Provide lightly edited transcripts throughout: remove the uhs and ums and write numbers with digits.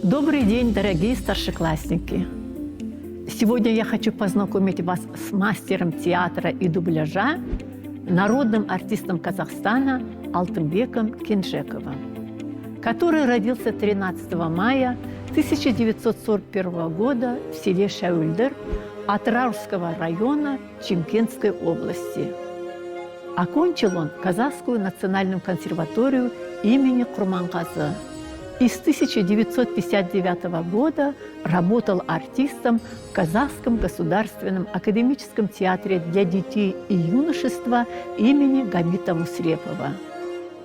Добрый день, дорогие старшеклассники! Сегодня я хочу познакомить вас с мастером театра и дубляжа, народным артистом Казахстана Алтынбеком Кенжековым, который родился 13 мая 1941 года в селе Шәуілдір Атырауского района Чимкентской области. Окончил он Казахскую национальную консерваторию имени Курмангазы. И с 1959 года работал артистом в Казахском государственном академическом театре для детей и юношества имени Гамита Мусрепова,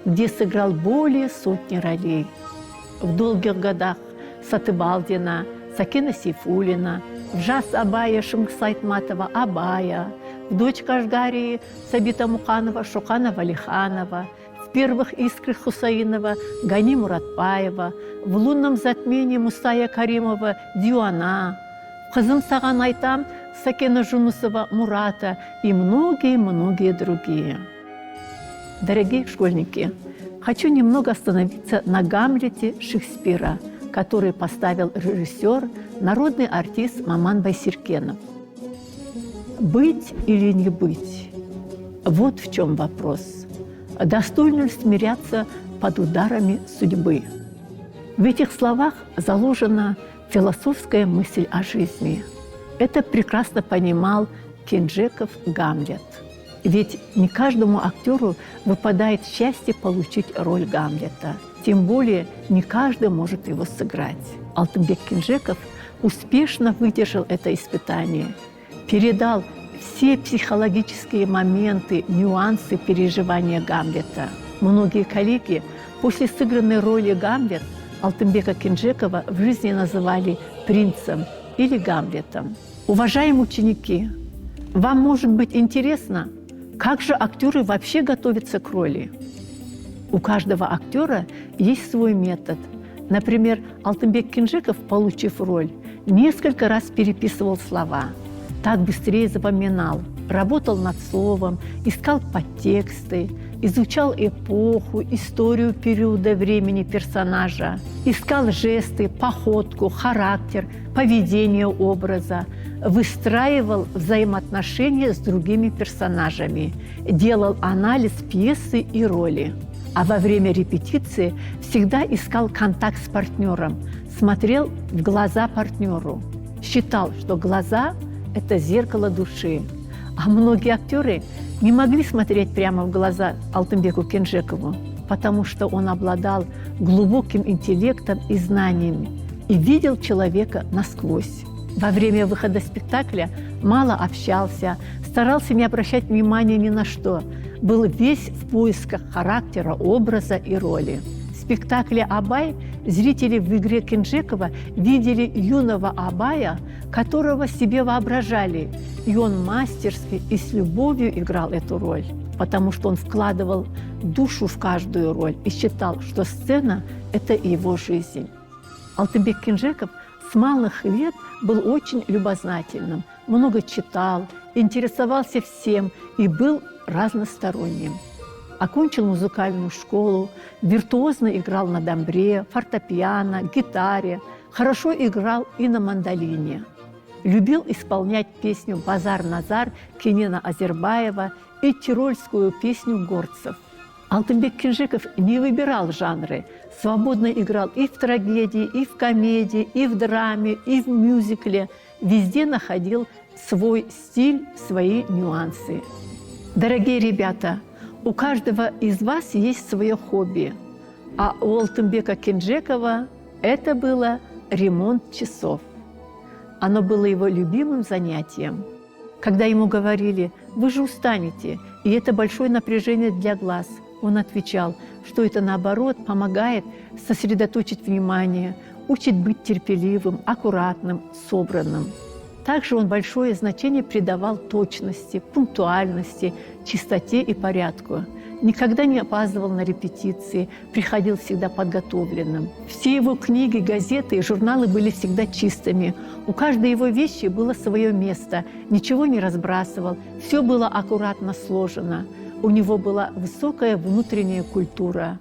где сыграл более сотни ролей. В «Долгих годах» Сатыбалдина, Сакена Сейфуллина, в «Жас Абая» Шыңғыс Айтматова Абая, в «Дочь Кашгарии» Сабита Муханова Шухана Валиханова, в «Первых искрах» Хусаинова Гани Муратбаева, в «Лунном затмении» Мусая Каримова Дюана, в «Қызым саған айтам» Сакена Жунусова Мурата и многие-многие другие. Дорогие школьники, хочу немного остановиться на «Гамлете» Шекспира, который поставил режиссер, народный артист Маман Байсеркенов. Быть или не быть? Вот в чем вопрос. Достойно ли смиряться под ударами судьбы? В этих словах заложена философская мысль о жизни. Это прекрасно понимал Кенжеков Гамлет. Ведь не каждому актеру выпадает счастье получить роль Гамлета. Тем более не каждый может его сыграть. Алтынбек Кенжеков успешно выдержал это испытание, передал все психологические моменты, нюансы переживания Гамлета. Многие коллеги после сыгранной роли Гамлет Алтынбека Кенжекова в жизни называли принцем или Гамлетом. Уважаемые ученики, вам может быть интересно, как же актеры вообще готовятся к роли? У каждого актера есть свой метод. Например, Алтынбек Кенжеков, получив роль, несколько раз переписывал слова. Так быстрее запоминал, работал над словом, искал подтексты, изучал эпоху, историю периода времени персонажа, искал жесты, походку, характер, поведение образа, выстраивал взаимоотношения с другими персонажами, делал анализ пьесы и роли. А во время репетиции всегда искал контакт с партнером, смотрел в глаза партнеру, считал, что глаза – это зеркало души. А многие актеры не могли смотреть прямо в глаза Алтынбеку Кенжекову, потому что он обладал глубоким интеллектом и знаниями и видел человека насквозь. Во время выхода спектакля мало общался, старался не обращать внимания ни на что, был весь в поисках характера, образа и роли. В спектакле «Абай» зрители в игре Кенжекова видели юного Абая, которого себе воображали, и он мастерски и с любовью играл эту роль, потому что он вкладывал душу в каждую роль и считал, что сцена – это его жизнь. Алтынбек Кенжеков с малых лет был очень любознательным, много читал, интересовался всем и был разносторонним. Окончил музыкальную школу, виртуозно играл на домбре, фортепиано, гитаре, хорошо играл и на мандолине. Любил исполнять песню «Базар-Назар» Кенена Азербаева и тирольскую песню горцев. Алтынбек Кенжеков не выбирал жанры, свободно играл и в трагедии, и в комедии, и в драме, и в мюзикле. Везде находил свой стиль, свои нюансы. Дорогие ребята, у каждого из вас есть свое хобби, а у Алтынбека Кенжекова это было ремонт часов. Оно было его любимым занятием. Когда ему говорили: «Вы же устанете, и это большое напряжение для глаз», он отвечал, что это, наоборот, помогает сосредоточить внимание, учит быть терпеливым, аккуратным, собранным. Также он большое значение придавал точности, пунктуальности, чистоте и порядку. Никогда не опаздывал на репетиции, приходил всегда подготовленным. Все его книги, газеты и журналы были всегда чистыми. У каждой его вещи было свое место, ничего не разбрасывал, все было аккуратно сложено. У него была высокая внутренняя культура.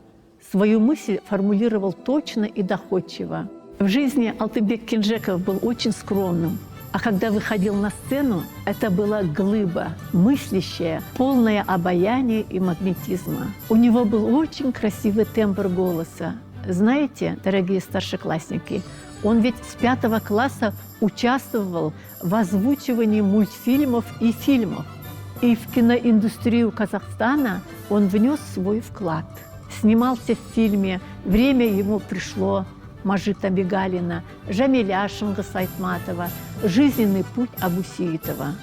Свою мысль формулировал точно и доходчиво. В жизни Алтынбек Кенжеков был очень скромным. А когда выходил на сцену, это была глыба, мыслящая, полная обаяния и магнетизма. У него был очень красивый тембр голоса. Знаете, дорогие старшеклассники, он ведь с 5 класса участвовал в озвучивании мультфильмов и фильмов. И в киноиндустрию Казахстана он внес свой вклад. Снимался в фильме «Время ему пришло» Мажита Бегалина, Жамиля Шыңғыс Айтматова, «Жизненный путь» Абусеитова.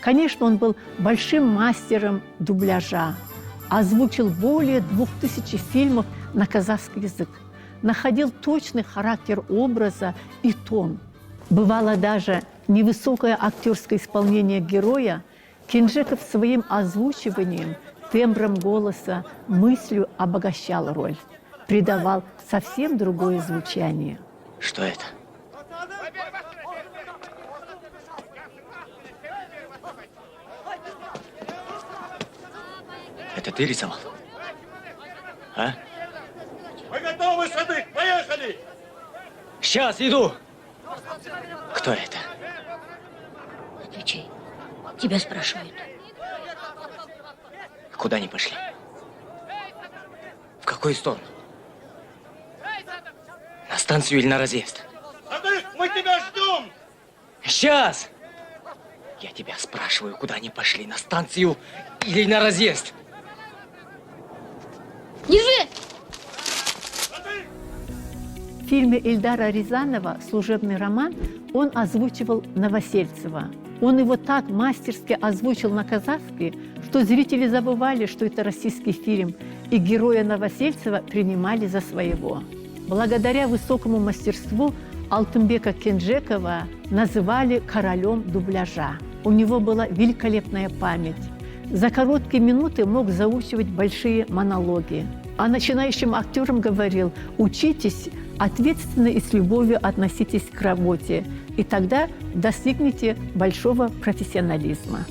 Конечно, он был большим мастером дубляжа, озвучил более 2000 фильмов на казахский язык, находил точный характер образа и тон. Бывало даже невысокое актерское исполнение героя, Кенжеков своим озвучиванием, тембром голоса, мыслью обогащал роль, придавал совсем другое звучание. Что это? Это ты рисовал? А? Мы готовы, Садык, поехали! Сейчас иду! Кто это? Отвечай. Тебя спрашивают. Куда они пошли? В какую сторону? На станцию или на разъезд? Садык, мы тебя ждем! Сейчас! Я тебя спрашиваю, куда они пошли, на станцию или на разъезд? Держи! В фильме Эльдара Рязанова «Служебный роман» он озвучивал Новосельцева. Он его так мастерски озвучил на казахский, что зрители забывали, что это российский фильм, и героя Новосельцева принимали за своего. Благодаря высокому мастерству Алтынбека Кенжекова называли королем дубляжа. У него была великолепная память. За короткие минуты мог заучивать большие монологи. А начинающим актерам говорил: учитесь, ответственно и с любовью относитесь к работе, и тогда достигнете большого профессионализма.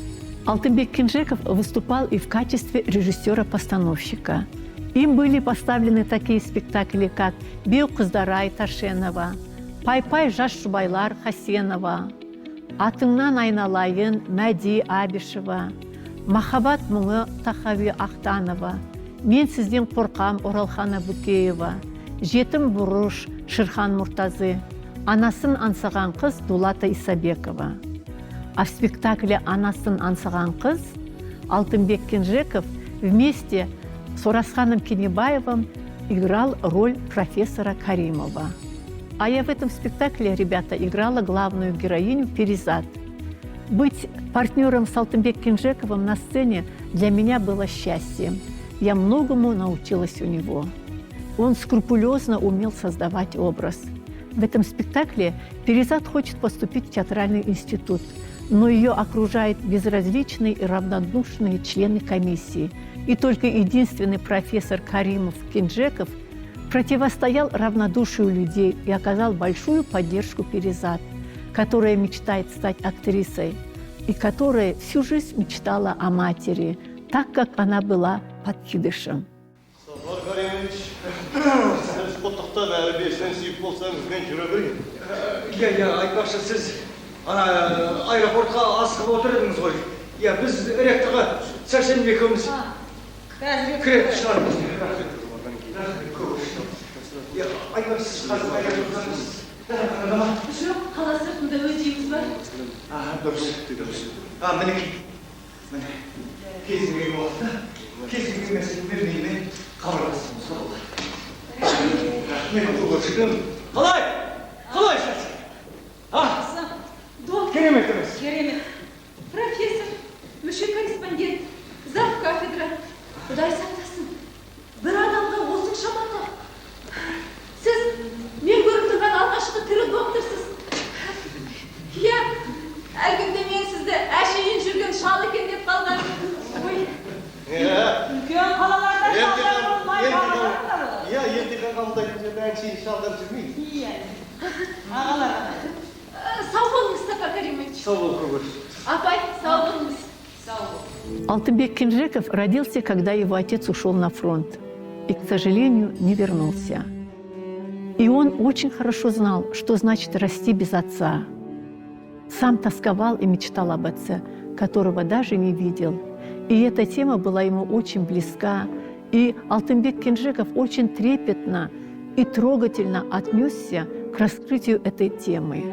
Алтынбек Кенжеков выступал и в качестве режиссера-постановщика. Им были поставлены такие спектакли, как «Беу Кыздарай» Ташенова, «Пай-пай жаш Шубайлар» Хасенова, «Атыңнан айналайын» Мәди Абишева, «Махаббат мұңы» Тахави Ахтанова, «Мен сізден қорқам» Оралхана Букеева, «Жетім бұрыш» Шырхан Муртазы, «Анасын аңсаған қыз» Дулата Исабекова. А в спектакле «Анасын аңсаған қыз» Алтынбек Кенжеков вместе с Оразханом Кенебаевым играл роль профессора Каримова. А я в этом спектакле, ребята, играла главную героиню Перизат. Быть партнером с Алтынбек Кенжековым на сцене для меня было счастьем. Я многому научилась у него. Он скрупулезно умел создавать образ. В этом спектакле Перизат хочет поступить в театральный институт, но ее окружают безразличные и равнодушные члены комиссии. И только единственный профессор Каримов Кенжеков противостоял равнодушию людей и оказал большую поддержку Перизат, которая мечтает стать актрисой и которая всю жизнь мечтала о матери, так как она была подкидышем. Айтпақшы, сіз аэропортқа асығып отыр едіңіз ғой. Біз ректорға сәрсенбі екеуміз кіретін шығармыз. Айтпақшы, сіз қазір аэропорттаңыз. Жоқ, қала сыртында өз үйіміз бар. Дұрыс. Мінекей. Кезін келген уақытта, кезін келмесін бермейме хабарласыңыз болды. Мен көшірдім. Қалай? Қалай шашын? Керемет емес. Керемет. Профессор, мүше-корреспондент, зав кафедра. Құдай сақтасын. Бір адамға осыншама тақ. Сіз мен көріп тұрған алғашқы тірі докторсыз. Иә, әлгінде мен сізді әшейін жүрген шал екен деп қалған. Ой, үлкен қалаларда шалдар болмай қалалар. Иә, ертең қабылдайтын жерде әншейін шалдар жүрмейді. Иә. Ағалар. Сау болыңыз, Сафар Каримович. Сау бол, көкөш. Апай, сау болыңыз. Сау бол. Алтынбек Кенжеков родился, когда его отец ушел на фронт и, к сожалению, не вернулся. И он очень хорошо знал, что значит расти без отца. Сам тосковал и мечтал об отце, которого даже не видел. И эта тема была ему очень близка. И Алтынбек Кенжеков очень трепетно и трогательно отнесся к раскрытию этой темы.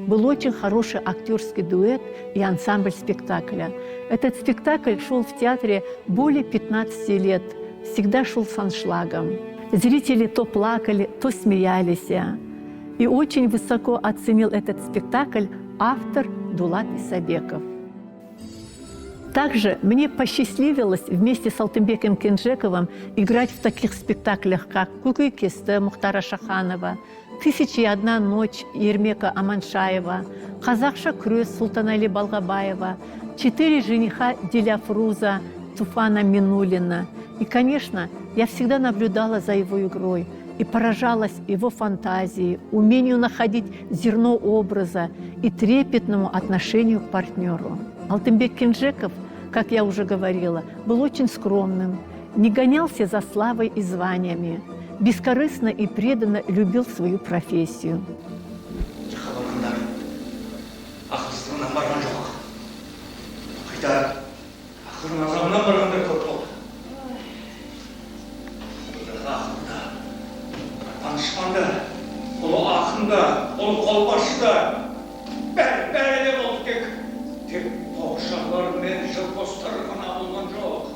Был очень хороший актерский дуэт и ансамбль спектакля. Этот спектакль шел в театре более 15 лет, всегда шел с аншлагом. Зрители то плакали, то смеялись. И очень высоко оценил этот спектакль автор Дулат Исабеков. Также мне посчастливилось вместе с Алтынбеком Кенжековым играть в таких спектаклях, как «Кукуйкесті» Мухтара Шаханова, «Тысяча и одна ночь» Ермека Аманшаева, «Қазақша күрес» Султанали Балгабаева, «Четыре жениха» Диляфруза Туфана Минулина. И, конечно, я всегда наблюдала за его игрой и поражалась его фантазии, умению находить зерно образа и трепетному отношению к партнеру. Алтынбек Кенжеков, как я уже говорила, был очень скромным, не гонялся за славой и званиями, бескорыстно и преданно любил свою профессию. Хабарымдар, ақылсызынан барған жоқ. Қайта ақырын азабынан барғандар көп болды. Ақында, данышпанда, ұлы ақында, ұлы қолбасшыда, бәрі де болды тек. Тек тоғышарлар мен жылпостар ғана болған жоқ.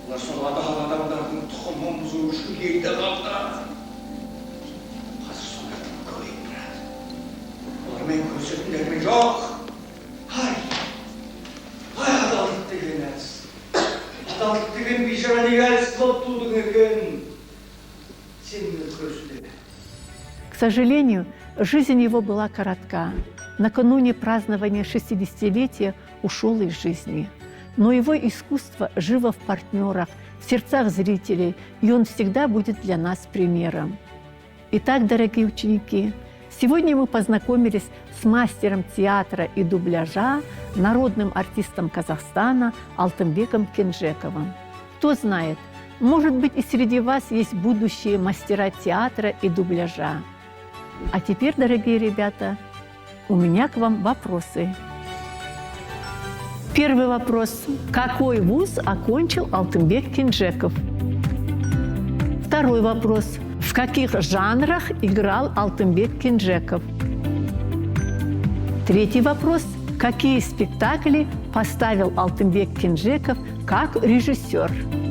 Олар сол адал адамдардың тұқымын бұзу үшін елді қалды. Қазір солардың көбейіп тұрады. Олармен көрсетілермен жоқ. Ай, адалдық деген әдіс. Адалдық деген бейшара неге әдіс болып тудың екен? Сенің көрсетілер. К сожалению, жизнь его была коротка. Накануне празднования 60-летия ушел из жизни. Но его искусство живо в партнерах, в сердцах зрителей, и он всегда будет для нас примером. Итак, дорогие ученики, сегодня мы познакомились с мастером театра и дубляжа, народным артистом Казахстана Алтынбеком Кенжековым. Кто знает, может быть, и среди вас есть будущие мастера театра и дубляжа. А теперь, дорогие ребята, у меня к вам вопросы. Первый вопрос. Какой вуз окончил Алтынбек Кенжеков? Второй вопрос. В каких жанрах играл Алтынбек Кенжеков? Третий вопрос. Какие спектакли поставил Алтынбек Кенжеков как режиссер?